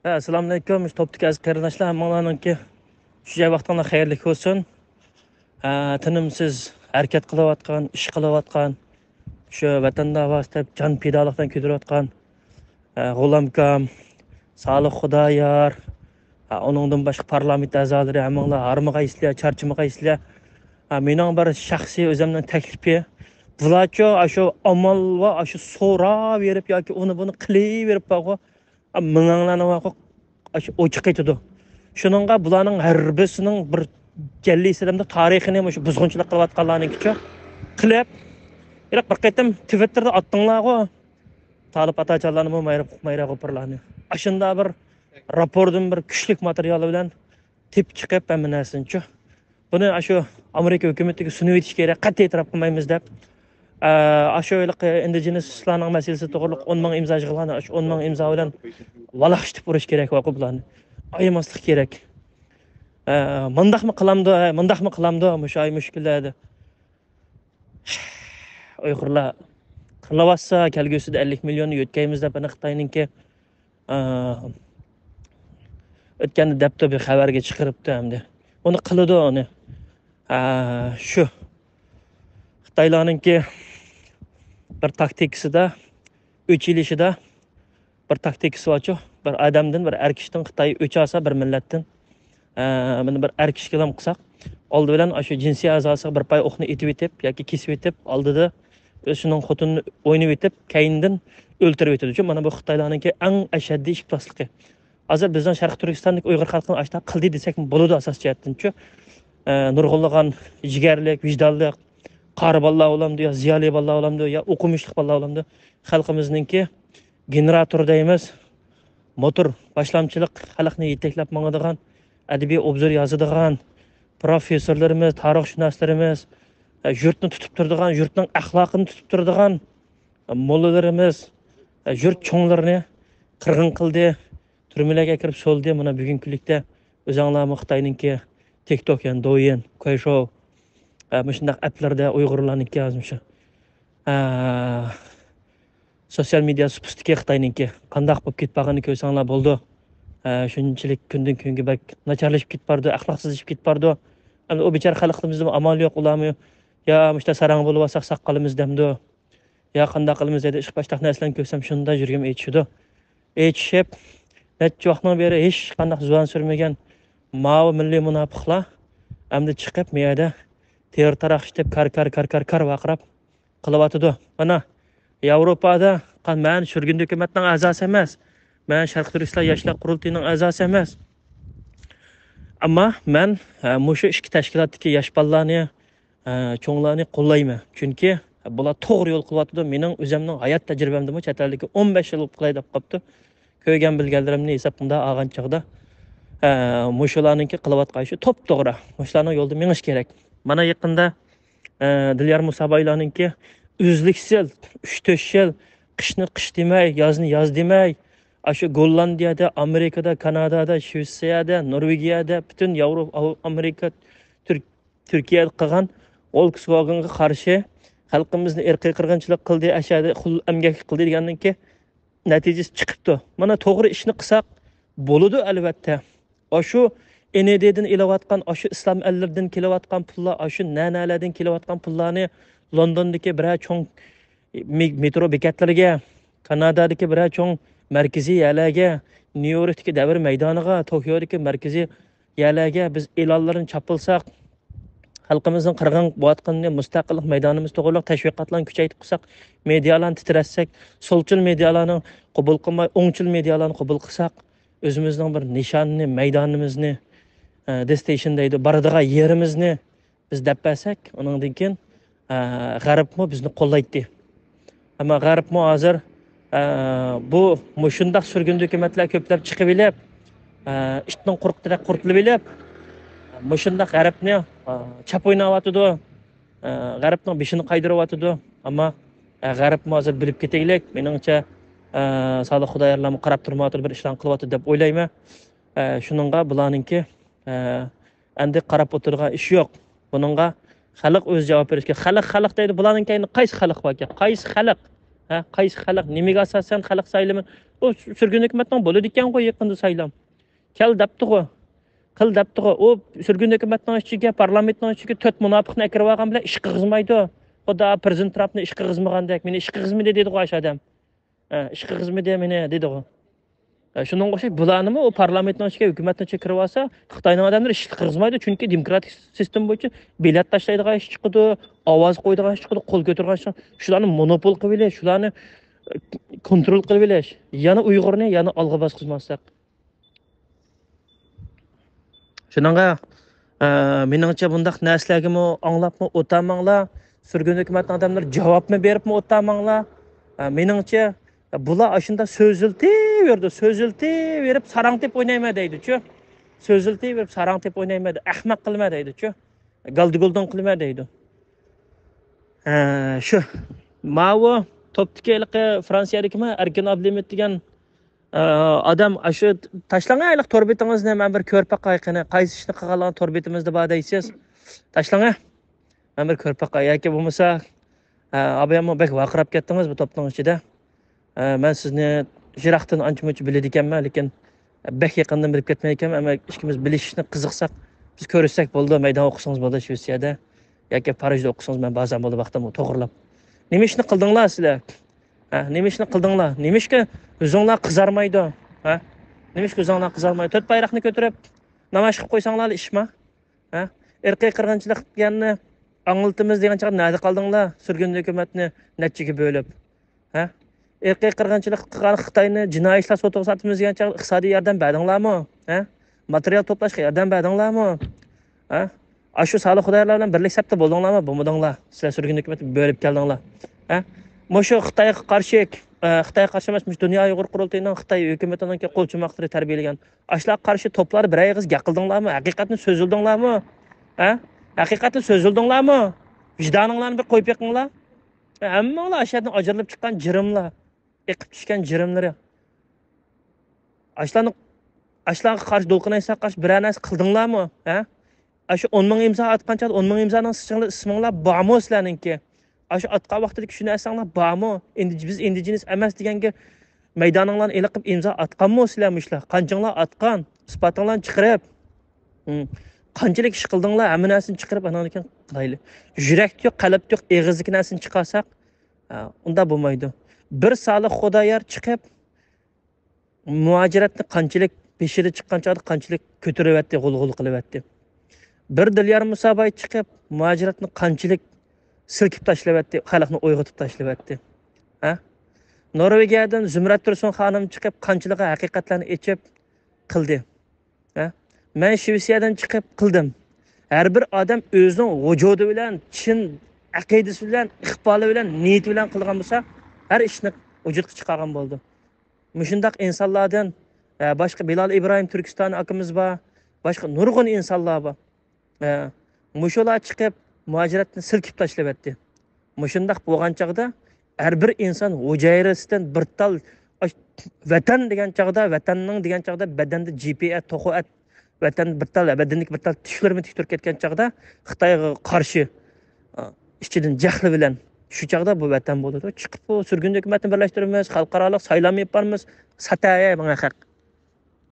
Assalomu alaykum. Topdagi aziz qarindoshlar, hammalarningki shu vaqtlarda xayrli bo'lsin. Tinimsiz harakat qilayotgan, ish qilayotgan, shu vatanda vositib jon fidolikdan ko'tarayotgan g'ulamkam, Solih Xudoyor, uningdan boshqa parlament a'zolari hammalar harmag'aysizlar, charchimag'aysizlar. Mening bir shaxsiy o'zimning taklifi bularcho shu amal va shu so'rab berib yoki uni buni qilaverib qo'yib minglarni ochiq ketadi. Shuningga bularning har birisining bir jallisidamda tarixini shu buzg'unchilik qilayotganlarnikicha qilib, bir qatam Twitterda attыңlarga Talib Atachalarni mayra qo'pirlarni. Ashunda bir rapordan bir kuchlik materiali bilan tip chiqib hamma narsanchi. Buni shu Amerika hukumatiga sunib etish kerak, qat'iy taraf qilmaymiz deb. Aşağılık indigenous-larning masalasi to'g'riliq 10 ming imzo yig'ilgan, 10 ming imzo bilan valaqshtib urish kerak va bularni ayamaslik kerak. Mundaqmi qilamdi mushay mushkullarni. Uyg'urlar qilavassa kelgusida 50 millionni yo'tkaymiz deb Xitoyninki o'tganda debda bir xabarga chiqaribdi hamda. Uni qiladi uni. Shu Xitoylarninki bir taktikasida 3 yil ishida bir taktikasi var. Bir adamdan bir erkishdan Xitoy o'ch olsa bir millatdan buni bir erkish kelam qilsak, oldi bilan shu jinsiy a'zosiga bir pay o'qni etib etib yoki kesib etib, oldida o'zining xotinini o'ynab etib, keyindan o'ltirib etadi. Chunki mana bu Xitoylarninki eng ashaddiy iflosligi. Hozir bizning Sharq Turkistonlik Uyg'ur xalqining ashta qildi desak bo'ladi asos jihatdan-chi. Nurg'unlagan jigarlik, vijdonlik qari ballar olamdı ya ziyali ballar olamdı ya o'qimishlik ballar olamdı. Xalqimizningki generator deymiz, motor boshlamchilik xalqni yetaklab mangadigan, adabiy obzor yozadigan professorlarimiz, tarixshunoslarimiz, yurtni tutib turadigan, yurtning axloqini tutib turadigan mollalarimiz, yurt cho'nglarini qirg'in qildi, turmalarga kirib so'ldi. Mana bugungi kunlikda o'zinglarmi Xitoyninki TikTok yani Douyin, Kuaishou shundaq applarda Uyg'urlarniki yozmish. Sosyal media supustiki Xitoyninki qandaq bo'lib ketganini ko'rsanglar bo'ldi. Shunchalik kundan kunga bak nacharlashib ketib bordi, axloqsizlashib ketib bordi. O bechara xalqimizda amal yo'q ularmi? Ya mushta sarang bo'lib olsak saqqalimiz demdi. Ya qandaq qilamiz dedi. Ish boshqa narsalarni ko'rsam shunda yurgim aytishdi. Aytishib necha vaqtdan beri hech qandaq zuvan surmagan mavi milliy munofiqlar endi chiqib miyada ter taraqsh deb kar vaqirab qilyotidi. Mana Yevropada men shurgin hukumatning a'zosi emas. Men Sharq Turkiston yoshlar qurultiyining a'zosi emas. Ammo men mushu ikki tashkilotdagi yosh bolalarni, cho'nglarni qo'llayman. Chunki bular to'g'ri yo'l qilyotdi. Mening o'zimning hayot tajribamda chet eldagi 15 yil qilay deb qopti. Ko'rgan bilganlarimni hisobimda olgan chog'da mushularninki qilyotgan shu to'g'ri. Mushularning yo'lda menish kerak. Mana yaqinda Dilyar Musaboylarninki uzluksiz 3-4 yil qishni qish demay, yozni yoz demay, shu Gollandiyada, Amerikada, Kanadada, Shvetsiyada, Norvegiyada, bütün Yevropa, Amerika, Turkiya qilgan Volkswagenga qarshi xalqimizni irqiy qirg'inchilik qildi, ashada xul amgak qildi degandan-ki natijasi chiqibdi. Mana to'g'ri ishni qilsak bo'ladi albatta. Shu ND'dan ilayotgan, shu islom ellaridan kelayotgan pullar, shu nanalardan kelayotgan pullarni Londondagi bir cho'ng metro bekatlariga, Kanadadagi bir cho'ng markaziy yerlarga, New Yorkdagi davr maydoniga, Tokiodagi markaziy yerlarga biz e'lonlarni chopilsak, xalqimizning qirg'in bo'layotganini mustaqillik maydonimiz to'g'riliq tashviqotlarni kuchaytirib qilsak, medialarni titratsak, so'lchil medialarni qabul qilmay, o'ngchil medialarni qabul qilsak, o'zimizning bir nishonni, maydonimizni, destination deydi, boradigan yerimizni biz dappasak, undan keyin g'arbmi bizni qo'llaydi. Ammo g'arbmi hozir bu mushundaq surgun hukumatlar ko'plab chiqib elib, ishdan qo'rqtirib elib, mushundaq g'arbni chap o'ynayotidi, g'arbning beshini qaydiryotidi. Ammo g'arbmi hozir bilib ketaylik, meningcha Solih Xudoyorlarni qarab turmayotib bir ishlarni qilyotdi deb o'ylayman. Shuningga bularninki endi qarab o'tirgan ish yo'q. Buningga xalq o'z javob berishi kerak. Xalq deydi, bularning kayni qaysi xalq bor ekan? Qaysi xalq? Qaysi xalq? Nimaga asosan xalq saylimi? O sürgün hükümetten bolu diken koy yakında saylam. Kel daptı o. Kıl daptı o. O sürgün hükümetten içige, parlamentten içige töt münafıkını ekirip algan bile iş kızmaydı. O da prezident tarafına iş kızmagandek. Meni iş kızmaydı dedi o aş adam. İş kızmaydı meni dedi o. Şundan qo'shib bularnimi o parlamentdan ichga hukumatdan kirib olsa xitoyning odamlari ish qilg'izmaydi chunki demokratik sistem bo'yicha bilet tashlaydigan ish chiqadi ovoz qo'ydigan ish chiqadi qo'l ko'targan ish shularni monopol qilib bilish shularni kontrol qilib bilish yana uyg'urni yana olg'a bosqizmasak shunanga meningcha bundaq narsalarga anglabmi o'tamanglar surgun hukumatning odamlari javobmi beribmi o'tamanglar meningcha bular aşında sözültüverdi, sözültüverip sarang deb oynayma deydi-chu. Sözültüverip sarang deb oynayma, ahmaq qilma deydi-chu. Galdiguldan qilma deydi. Shu Mao toptikalik Fransiyadagi Erkin Abdulhamid degan odam shu tashlangan ayliq torbetingizni men bir ko'rpa qayqini, qaysi ishni qilganligini torbetimizda bor deysiz. Tashlangan. Men bir ko'rpa qay yoki bo'lmasa abayammo bek vaqirab ketdingiz bu topning ichida. Ben sizni jiraqdan ancha-muncha biladi ekanman, lekin bek yaqindan bilib ketmay ekanman, ammo ikkimiz bilishishni qiziqsak, biz ko'rishsak bo'ldi, maydon o'qisangiz bo'ldi Shvetsiyada yoki Parijda o'qisangiz men ba'zan bo'ldi vaqtim to'g'rilab. Nima ishni qildinglar sizlar? Nima ishni qildinglar? Nima ishga o'zinglar qizarmaydi? Nima ishga o'zinglar qizarmaydi? To'rt bayroqni ko'tarib namoyish qilib qo'ysanglar ishmi? Irqiy qirg'inchilik deganni anglatimiz degan chaqda nada qildinglar? Surgun hukumatni nechiga bo'lib? Irqiy qirg'inchilik qilgan Xitoyni jinoiy ishlar sotib sotimiz degan chaqda iqtisodiy yordam berdinglarmi? Material to'plashga yordam berdinglarmi? Shu soliq xudoylar bilan birlik sapda bo'ldinglarmi? Bo'lmadinglar. Sizlar surgun hukumatni bo'lib keldinglar. Mushu Xitoyga qarshi emas, dunyo Uyg'ur qurultayining Xitoy hukumatining qo'lchimoqlari tarbiyalagan. Ashlar qarshi to'plar bir aygiz gaqildinglarmi? Haqiqatni so'zildinglarmi? Haqiqatni so'zildinglarmi? Vijdoninglarni bir qo'yib yiqinglar. Hammalar ashlardan ajralib chiqqan jirimlar, eqib tushgan jirimlari. Ashlarga qarshi do'lqinaysa qarshi bir narsa qildinglarmi? Shu 10 ming imzo atqancha 10 ming imzoning isminglar bormi sizlarningki? Shu atqa vaqtida shu narsanglar bormi? Endi biz indigenes emas deganga maydoninglarni eliqib imzo atqanmi sizlarmishlar? Qanchanglar atqan? Isbotinglarni chiqarib. Qanchalik ish qildinglar? Hamma narsani chiqarib ananikan qilayli. Yurak yo'q, qalb yo'q, eg'izlik narsani chiqarsak, unda bo'lmaydi. Bir soliq xudoyor chiqib muajiratni qanchalik peshida chiqqancha qanchalik ko'taraverdi, g'ulg'ul qilyapti. Bir Dilyar Musobay chiqib muajiratni qanchalik silkib tashlaverdi, xalqni uyg'otib tashlaverdi. Norvegiyadan Zumrat Tursun xonim chiqib qanchalik haqiqatlarni echib qildi. Men Shvetsiyadan chiqib qildim. Har bir odam o'zining vujudi bilan, chin aqidasi bilan, iqboli bilan, niyati bilan qilgan bo'lsa, har ishni vujudga chiqargan bo'ldi. Mushundaq insonlardan boshqa Bilal Ibrohim Turkiston akamiz bor, boshqa nurg'un insonlar bor. Mushular chiqib muajiratni silkib tashlaverdi. Mushundaq bo'lgan chaqda har bir inson hujayrasidan bir tal vatan degan chaqda, vatanning degan chaqda badanda GPS to'qoat vatan bir tal badanlik bir tal tishlarni tiktirib ketgan chaqda Xitoyga qarshi ichidan jahli bilan shu chaqda bu vatan bo'ladi. Chiqib bu surgun hukumatni birlashtiramiz, xalqaro saylam yaparmiz, sataya menga haq.